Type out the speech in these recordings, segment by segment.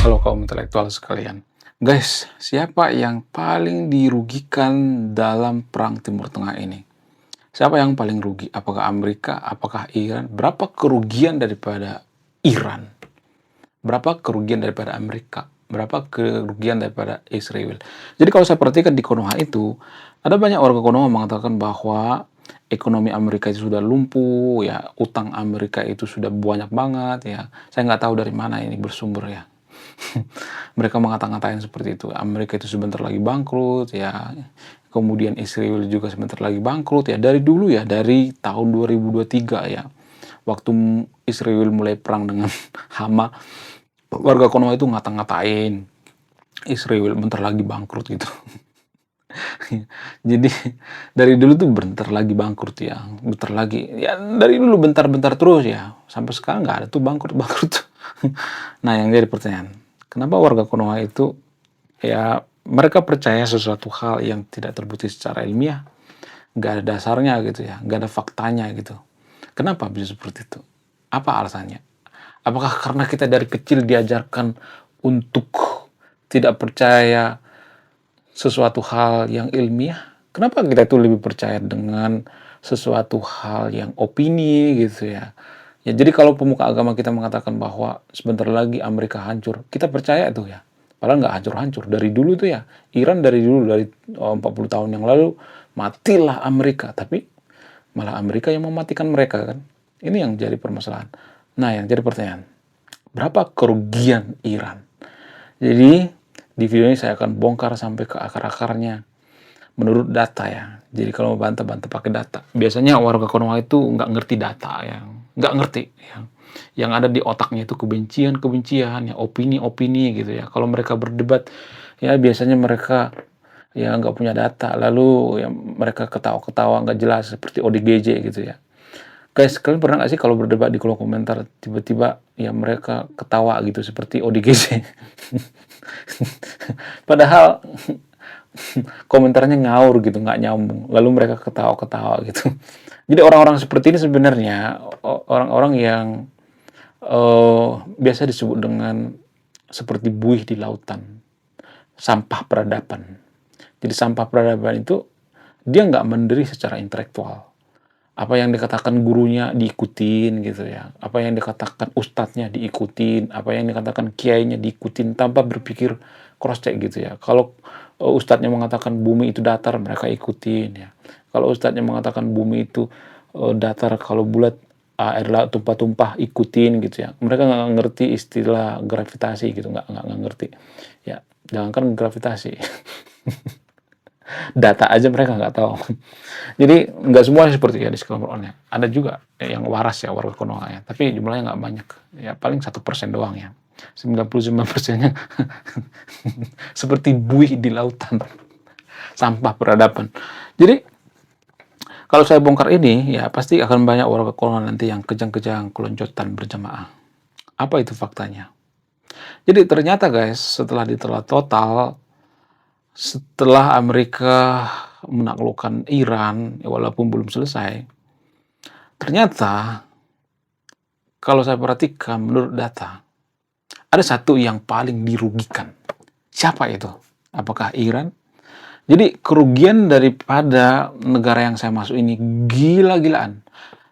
Halo kaum intelektual sekalian. Guys, siapa yang paling dirugikan dalam perang Timur Tengah ini? Siapa yang paling rugi? Apakah Amerika? Apakah Iran? Berapa kerugian daripada Iran? Berapa kerugian daripada Amerika? Berapa kerugian daripada Israel? Jadi kalau saya perhatikan di Konoha itu, ada banyak warga Konoha mengatakan bahwa ekonomi Amerika itu sudah lumpuh, ya utang Amerika itu sudah banyak banget, ya. Saya nggak tahu dari mana ini bersumber ya. Mereka mengata-ngatain seperti itu. Amerika itu sebentar lagi bangkrut, ya. Kemudian Israel juga sebentar lagi bangkrut, ya. Dari dulu ya, dari tahun 2023 ya. Waktu Israel mulai perang dengan Hama, warga Konoha itu ngata-ngatain Israel bentar lagi bangkrut gitu. Jadi dari dulu tuh bentar lagi bangkrut ya, bentar lagi. Ya dari dulu bentar-bentar terus ya. Sampai sekarang nggak ada tuh bangkrut-bangkrut. Nah, yang jadi pertanyaan, kenapa warga Konoha itu ya mereka percaya sesuatu hal yang tidak terbukti secara ilmiah, nggak ada dasarnya gitu ya, nggak ada faktanya gitu. Kenapa bisa seperti itu? Apa alasannya? Apakah karena kita dari kecil diajarkan untuk tidak percaya sesuatu hal yang ilmiah? Kenapa kita itu lebih percaya dengan sesuatu hal yang opini gitu ya? Ya jadi kalau pemuka agama kita mengatakan bahwa sebentar lagi Amerika hancur, kita percaya itu ya. Padahal nggak hancur-hancur. Dari dulu tuh ya, Iran dari dulu, dari 40 tahun yang lalu, matilah Amerika. Tapi malah Amerika yang mematikan mereka kan. Ini yang jadi permasalahan. Nah, yang jadi pertanyaan, berapa kerugian Iran? Jadi, di video ini saya akan bongkar sampai ke akar-akarnya menurut data ya. Jadi kalau mau bantah-bantah pakai data. Biasanya warga Konoha itu nggak ngerti data ya. Nggak ngerti ya. Yang ada di otaknya itu kebencian-kebencian, ya opini-opini gitu ya. Kalau mereka berdebat, ya biasanya mereka ya nggak punya data. Lalu ya mereka ketawa-ketawa nggak jelas seperti ODGJ gitu ya. Guys, kalian pernah nggak sih kalau berdebat di kolom komentar tiba-tiba ya mereka ketawa gitu seperti ODGJ? Padahal komentarnya ngawur gitu, nggak nyambung. Lalu mereka ketawa-ketawa gitu. Jadi orang-orang seperti ini sebenarnya orang-orang yang biasa disebut dengan seperti buih di lautan, sampah peradaban. Jadi sampah peradaban itu dia nggak mandiri secara intelektual. Apa yang dikatakan gurunya diikutin gitu ya. Apa yang dikatakan ustadznya diikutin. Apa yang dikatakan kiainya diikutin tanpa berpikir cross check gitu ya. Kalau ustadznya mengatakan bumi itu datar, mereka ikutin ya. Kalau ustadznya mengatakan bumi itu datar, kalau bulat air laut tumpah-tumpah, ikutin gitu ya. Mereka nggak ngerti istilah gravitasi gitu, nggak ngerti. Ya, jangankan gravitasi. Data aja mereka nggak tahu. Jadi nggak semua seperti ya di sekelompok online. Ada juga yang waras ya warga Konoha ya, tapi jumlahnya nggak banyak. Ya paling 1% doang ya. 99%-nya seperti buih di lautan, sampah peradaban. Jadi kalau saya bongkar ini ya pasti akan banyak warga Konoha nanti yang kejang-kejang keloncotan berjamaah. Apa itu faktanya? Jadi ternyata guys, setelah ditelah total, setelah Amerika menaklukkan Iran, ya walaupun belum selesai, ternyata kalau saya perhatikan menurut data, ada satu yang paling dirugikan. Siapa itu? Apakah Iran? Jadi kerugian daripada negara yang saya masuk ini gila-gilaan.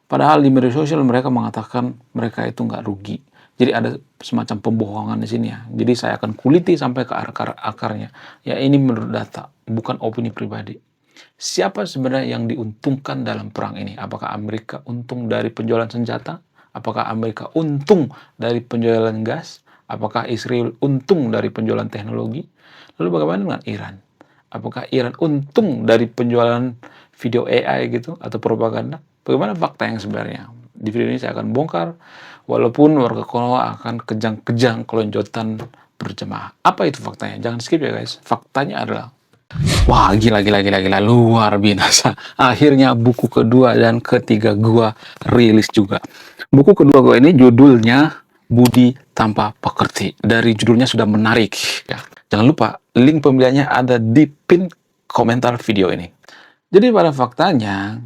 Padahal di media sosial mereka mengatakan mereka itu nggak rugi. Jadi ada semacam pembohongan di sini ya. Jadi saya akan kuliti sampai ke akar-akarnya. Ya ini menurut data, bukan opini pribadi. Siapa sebenarnya yang diuntungkan dalam perang ini? Apakah Amerika untung dari penjualan senjata? Apakah Amerika untung dari penjualan gas? Apakah Israel untung dari penjualan teknologi? Lalu bagaimana dengan Iran? Apakah Iran untung dari penjualan video AI gitu atau propaganda? Bagaimana fakta yang sebenarnya? Di video ini saya akan bongkar, walaupun warga Konoha akan kejang-kejang kelonjotan berjemaah. Apa itu faktanya? Jangan skip ya guys. Faktanya adalah, wah gila, luar biasa. Akhirnya buku kedua dan ketiga gua rilis juga. Buku kedua gua ini judulnya Budi Tanpa Pekerti. Dari judulnya sudah menarik ya. Jangan lupa link pembeliannya ada di pin komentar video ini. Jadi pada faktanya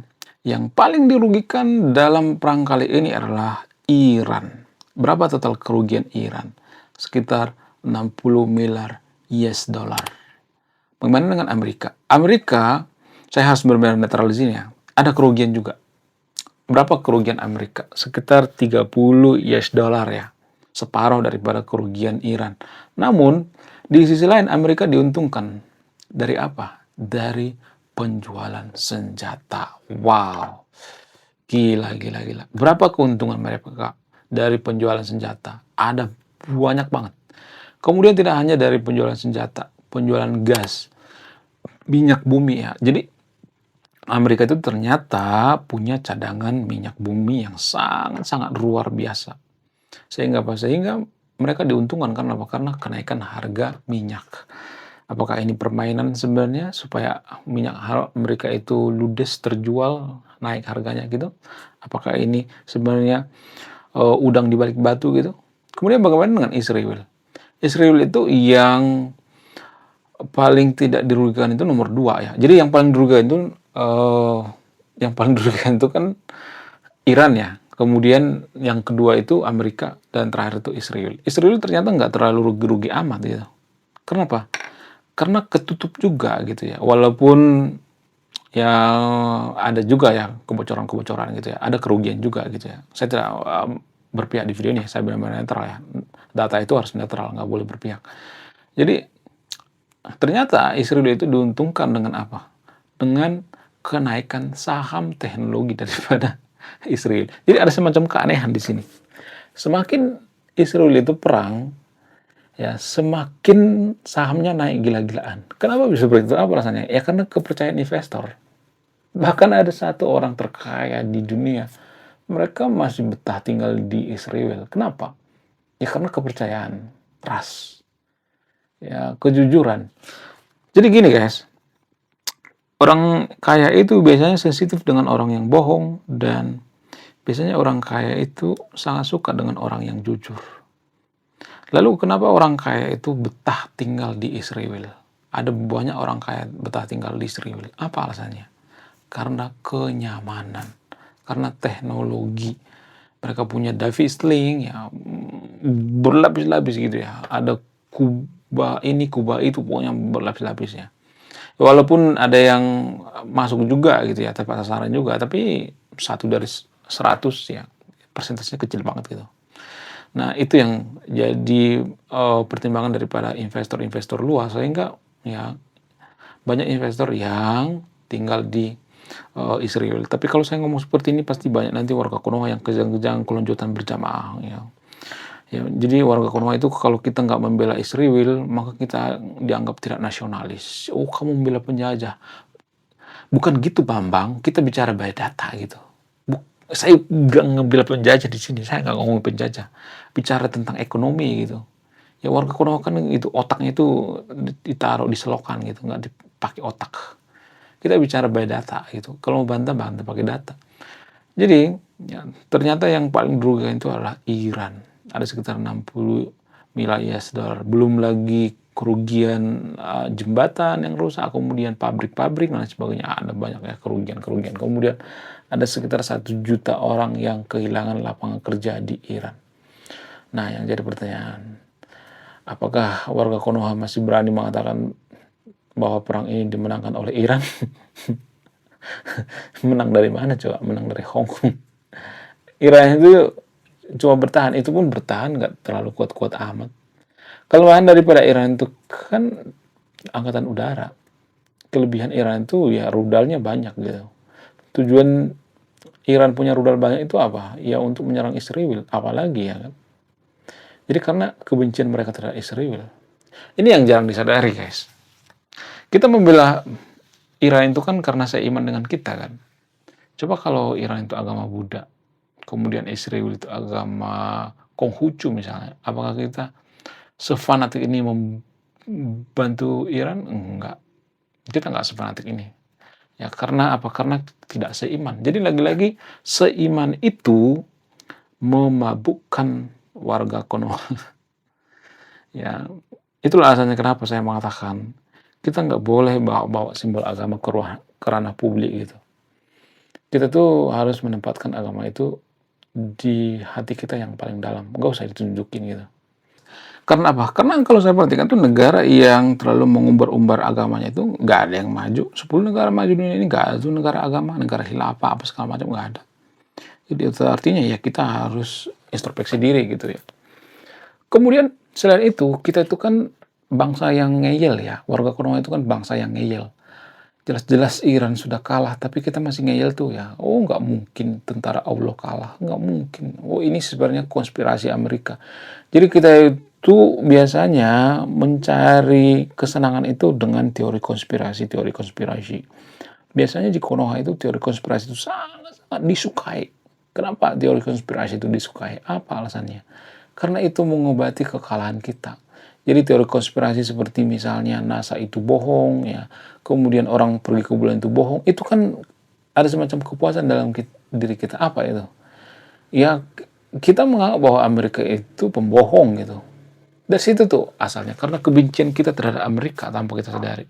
yang paling dirugikan dalam perang kali ini adalah Iran. Berapa total kerugian Iran? Sekitar 60 miliar US dollar. Bagaimana dengan Amerika? Amerika, saya harus benar-benar netral di sini ya. Ada kerugian juga. Berapa kerugian Amerika? Sekitar 30 US dollar ya. Separuh daripada kerugian Iran. Namun, di sisi lain Amerika diuntungkan. Dari apa? Dari penjualan senjata. Wow. Gila, gila, gila. Berapa keuntungan mereka dari penjualan senjata? Ada banyak banget. Kemudian tidak hanya dari penjualan senjata, penjualan gas, minyak bumi ya. Jadi Amerika itu ternyata punya cadangan minyak bumi yang sangat-sangat luar biasa. Sehingga apa? Sehingga mereka diuntungkan karena apa? Karena kenaikan harga minyak. Apakah ini permainan sebenarnya supaya minyak mereka itu ludes terjual, naik harganya gitu? Apakah ini sebenarnya udang di balik batu gitu? Kemudian bagaimana dengan Israel? Israel itu yang paling tidak dirugikan itu nomor 2 ya. Jadi yang paling dirugikan itu kan Iran ya. Kemudian yang kedua itu Amerika dan terakhir itu Israel. Israel ternyata nggak terlalu rugi-rugi amat gitu. Kenapa? Karena ketutup juga gitu ya. Walaupun ya ada juga ya kebocoran-kebocoran gitu ya. Ada kerugian juga gitu ya. Saya tidak berpihak di video ini. Saya benar-benar netral ya. Data itu harus netral, nggak boleh berpihak. Jadi ternyata Israel itu diuntungkan dengan apa? Dengan kenaikan saham teknologi daripada Israel. Jadi ada semacam keanehan di sini. Semakin Israel itu perang, ya semakin sahamnya naik gila-gilaan. Kenapa bisa begitu? Apa alasannya? Ya karena kepercayaan investor. Bahkan ada satu orang terkaya di dunia, mereka masih betah tinggal di Israel. Kenapa? Ya karena kepercayaan, trust, ya kejujuran. Jadi gini guys, orang kaya itu biasanya sensitif dengan orang yang bohong dan biasanya orang kaya itu sangat suka dengan orang yang jujur. Lalu kenapa orang kaya itu betah tinggal di Israel? Ada banyak orang kaya betah tinggal di Israel. Apa alasannya? Karena kenyamanan, karena teknologi. Mereka punya Davis Link ya berlapis-lapis gitu ya. Ada kubah ini, kubah itu, pokoknya berlapis-lapis ya. Walaupun ada yang masuk juga gitu ya, tepat sasaran juga, tapi 1 dari 100 ya, persentasenya kecil banget gitu. Nah, itu yang jadi pertimbangan daripada investor-investor luas, sehingga ya banyak investor yang tinggal di Israel. Tapi kalau saya ngomong seperti ini pasti banyak nanti warga Konoha yang kejang-kejang kelonjotan berjamaah ya. Ya, jadi warga Konoha itu kalau kita nggak membela Israel, maka kita dianggap tidak nasionalis. Oh, kamu membela penjajah. Bukan gitu, Bambang. Kita bicara by data gitu. Saya nggak ngebela penjajah di sini. Saya nggak ngomong penjajah. Bicara tentang ekonomi gitu. Ya warga Konoha kan itu otaknya itu ditaruh di selokan gitu, nggak dipakai otak. Kita bicara by data gitu. Kalau mau bantah pakai data. Jadi ya, ternyata yang paling dirugikan itu adalah Iran. Ada sekitar 60 miliar US dollar. Belum lagi kerugian jembatan yang rusak, kemudian pabrik-pabrik dan sebagainya. Ada banyak ya kerugian-kerugian. Kemudian ada sekitar 1 juta orang yang kehilangan lapangan kerja di Iran. Nah, yang jadi pertanyaan, apakah warga Konoha masih berani mengatakan bahwa perang ini dimenangkan oleh Iran? Menang dari mana coba? Menang dari Hong Kong. Iran itu cuma bertahan, itu pun bertahan nggak terlalu kuat-kuat amat. Kelemahan daripada Iran itu kan angkatan udara. Kelebihan Iran itu ya rudalnya banyak gitu. Tujuan Iran punya rudal banyak itu apa? Ya untuk menyerang Israel, apalagi ya kan. Jadi karena kebencian mereka terhadap Israel. Ini yang jarang disadari guys. Kita membela Iran itu kan karena seiman dengan kita kan. Coba kalau Iran itu agama Buddha, kemudian Israel itu agama Konghucu misalnya, apakah kita sefanatik ini membantu Iran? Enggak. Kita nggak sefanatik ini. Ya karena apa? Karena tidak seiman. Jadi lagi-lagi seiman itu memabukkan warga Konoha. Ya, itulah alasannya kenapa saya mengatakan kita nggak boleh bawa-bawa simbol agama ke ranah publik gitu. Kita tuh harus menempatkan agama itu di hati kita yang paling dalam. Nggak usah ditunjukin gitu. Karena apa? Karena kalau saya perhatikan tuh negara yang terlalu mengumbar-umbar agamanya itu nggak ada yang maju. 10 negara maju dunia ini nggak ada tuh negara agama, negara khilafah apa segala macam nggak ada. Jadi itu artinya ya kita harus introspeksi diri gitu ya. Kemudian selain itu kita itu kan bangsa yang ngeyel ya. Warga Konoha itu kan bangsa yang ngeyel. Jelas-jelas Iran sudah kalah, tapi kita masih ngeyel tuh ya. Oh, nggak mungkin tentara Allah kalah, nggak mungkin. Oh, ini sebenarnya konspirasi Amerika. Jadi kita itu biasanya mencari kesenangan itu dengan teori konspirasi. Biasanya di Konoha itu teori konspirasi itu sangat-sangat disukai. Kenapa teori konspirasi itu disukai? Apa alasannya? Karena itu mengobati kekalahan kita. Jadi teori konspirasi seperti misalnya NASA itu bohong, ya, kemudian orang pergi ke bulan itu bohong, itu kan ada semacam kepuasan dalam diri kita. Apa itu? Ya, kita menganggap bahwa Amerika itu pembohong gitu. Dari situ tuh asalnya, karena kebencian kita terhadap Amerika tanpa kita sadari.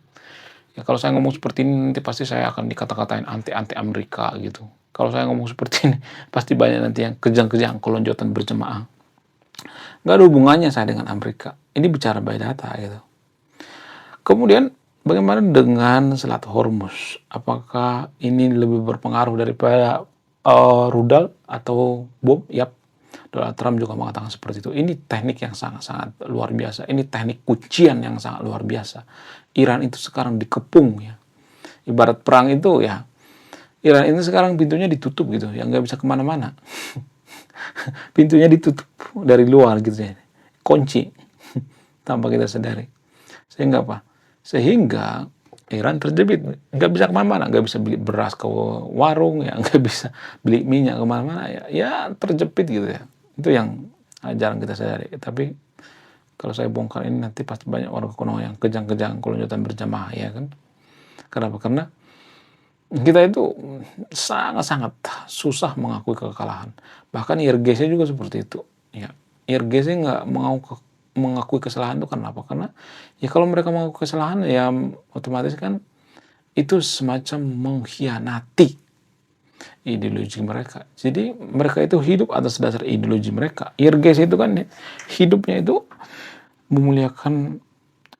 Ya kalau saya ngomong seperti ini nanti pasti saya akan dikata-katain anti-anti Amerika gitu. Kalau saya ngomong seperti ini pasti banyak nanti yang kejang-kejang kelonjotan berjemaah. Nggak ada hubungannya saya dengan Amerika. Ini bicara by data gitu. Kemudian bagaimana dengan Selat Hormuz? Apakah ini lebih berpengaruh daripada rudal atau bom? Yap, Donald Trump juga mengatakan seperti itu. Ini teknik yang sangat-sangat luar biasa. Ini teknik kucian yang sangat luar biasa. Iran itu sekarang dikepung ya. Ibarat perang itu ya, Iran itu sekarang pintunya ditutup gitu, yang nggak bisa kemana-mana. Pintunya ditutup dari luar gitu ya, kunci tanpa kita sadari. Sehingga apa? Sehingga Iran terjepit, nggak bisa kemana-mana, nggak bisa beli beras ke warung ya, nggak bisa beli minyak kemana-mana ya, ya terjepit gitu ya. Itu yang jarang kita sadari. Tapi kalau saya bongkar ini nanti pasti banyak orang Konoha yang kejang-kejang kelonjotan berjamaah ya kan. Kenapa? Karena kita itu sangat-sangat susah mengakui kekalahan. Bahkan IRGC juga seperti itu. Ya, IRGC nggak mengakui kesalahan itu karena apa? Karena ya kalau mereka mengakui kesalahan ya otomatis kan itu semacam mengkhianati ideologi mereka. Jadi mereka itu hidup atas dasar ideologi mereka. IRGC itu kan hidupnya itu memuliakan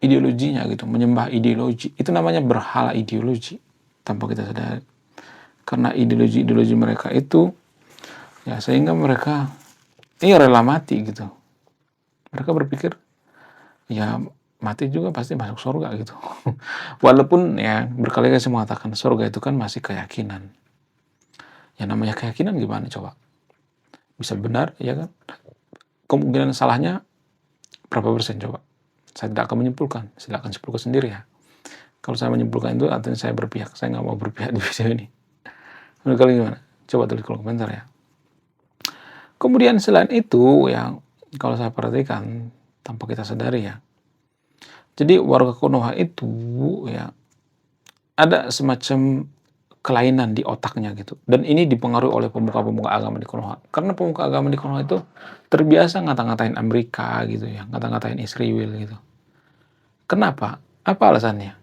ideologinya gitu, menyembah ideologi. Itu namanya berhala ideologi tanpa kita sadari. Karena ideologi-ideologi mereka itu ya sehingga mereka rela mati gitu. Mereka berpikir ya mati juga pasti masuk surga gitu. Walaupun ya berkali-kali saya mengatakan surga itu kan masih keyakinan. Yang namanya keyakinan gimana coba? Bisa benar ya kan? Kemungkinan salahnya berapa persen coba? Saya tidak akan menyimpulkan, silakan simpulkan sendiri ya. Kalau saya menyimpulkan itu artinya saya berpihak, saya nggak mau berpihak di video ini. Menurut kalian gimana? Coba tulis kolom komentar ya. Kemudian selain itu yang kalau saya perhatikan tanpa kita sadari ya. Jadi warga Konoha itu ya ada semacam kelainan di otaknya gitu. Dan ini dipengaruhi oleh pemuka-pemuka agama di Konoha. Karena pemuka agama di Konoha itu terbiasa ngata-ngatain Amerika gitu ya, ngata-ngatain Israel gitu. Kenapa? Apa alasannya?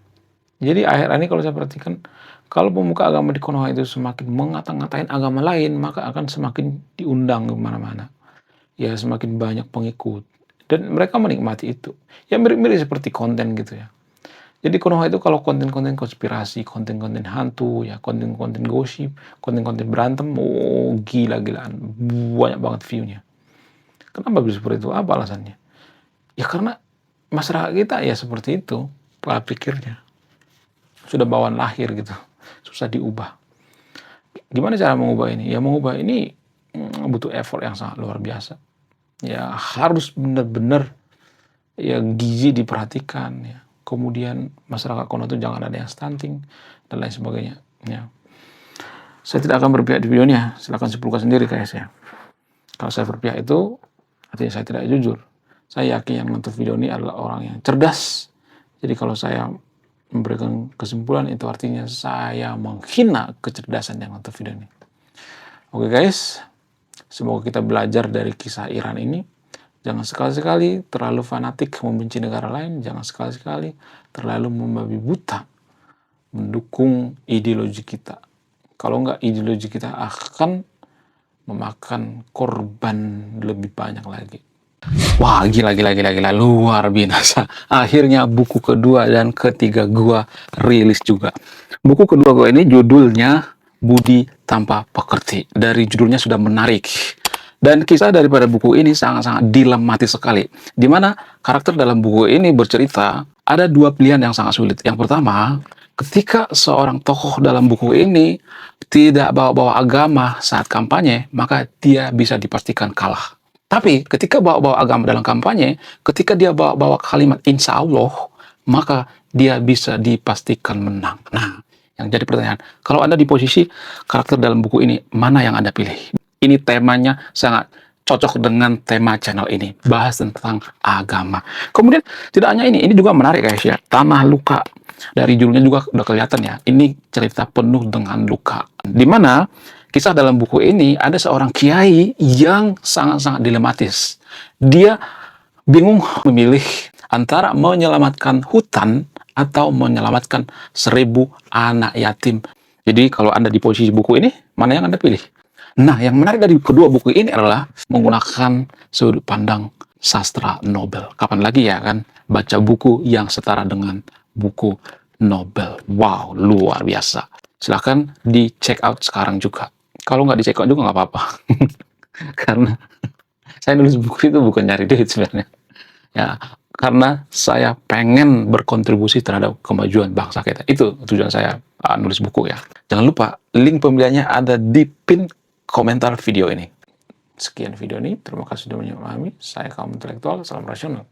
Jadi akhir ini kalau saya perhatikan, kalau pemuka agama di Konoha itu semakin mengata-ngatain agama lain, maka akan semakin diundang ke mana-mana. Ya semakin banyak pengikut. Dan mereka menikmati itu. Ya mirip-mirip seperti konten gitu ya. Jadi Konoha itu kalau konten-konten konspirasi, konten-konten hantu, ya konten-konten gosip, konten-konten berantem, oh gila-gilaan. Banyak banget view-nya. Kenapa bisa seperti itu? Apa alasannya? Ya karena masyarakat kita ya seperti itu, pola pikirnya. Sudah bawaan lahir gitu. Susah diubah. Gimana cara mengubah ini? Ya mengubah ini butuh effort yang sangat luar biasa. Ya harus benar-benar ya gizi diperhatikan ya. Kemudian masyarakat Konoha itu jangan ada yang stunting dan lain sebagainya. Ya. Saya tidak akan berpihak di videonya. Silakan simpulkan sendiri guys ya. Kalau saya berpihak itu artinya saya tidak jujur. Saya yakin yang nonton video ini adalah orang yang cerdas. Jadi kalau saya memberikan kesimpulan itu artinya saya menghina kecerdasan yang nonton video ini. Oke guys, semoga kita belajar dari kisah Iran ini. Jangan sekali-sekali terlalu fanatik membenci negara lain. Jangan sekali-sekali terlalu membabi buta mendukung ideologi kita. Kalau enggak, ideologi kita akan memakan korban lebih banyak lagi. Wah, gila, gila, gila, gila, luar biasa. Akhirnya buku kedua dan ketiga gua rilis juga. Buku kedua gua ini judulnya Budi Tanpa Pekerti. Dari judulnya sudah menarik. Dan kisah daripada buku ini sangat-sangat dilematis sekali. Di mana karakter dalam buku ini bercerita ada dua pilihan yang sangat sulit. Yang pertama, ketika seorang tokoh dalam buku ini tidak bawa-bawa agama saat kampanye, maka dia bisa dipastikan kalah. Tapi ketika bawa-bawa agama dalam kampanye, ketika dia bawa-bawa kalimat insya Allah, maka dia bisa dipastikan menang. Nah, yang jadi pertanyaan, kalau Anda di posisi karakter dalam buku ini, mana yang Anda pilih? Ini temanya sangat cocok dengan tema channel ini, bahas tentang agama. Kemudian tidak hanya ini juga menarik guys ya, Tanah Luka. Dari judulnya juga udah kelihatan ya, ini cerita penuh dengan luka. Di mana kisah dalam buku ini ada seorang kiai yang sangat-sangat dilematis. Dia bingung memilih antara menyelamatkan hutan atau menyelamatkan 1.000 anak yatim. Jadi kalau Anda di posisi buku ini, mana yang Anda pilih? Nah, yang menarik dari kedua buku ini adalah menggunakan sudut pandang sastra Nobel. Kapan lagi ya kan baca buku yang setara dengan buku Nobel. Wow, luar biasa. Silahkan di check out sekarang juga. Kalau nggak di check out juga nggak apa-apa. Karena saya nulis buku itu bukan nyari duit sebenarnya. Ya, karena saya pengen berkontribusi terhadap kemajuan bangsa kita. Itu tujuan saya nulis buku ya. Jangan lupa, link pembeliannya ada di pin komentar video ini. Sekian video ini, terima kasih sudah memahami. Saya kaum intelektual, salam rasional.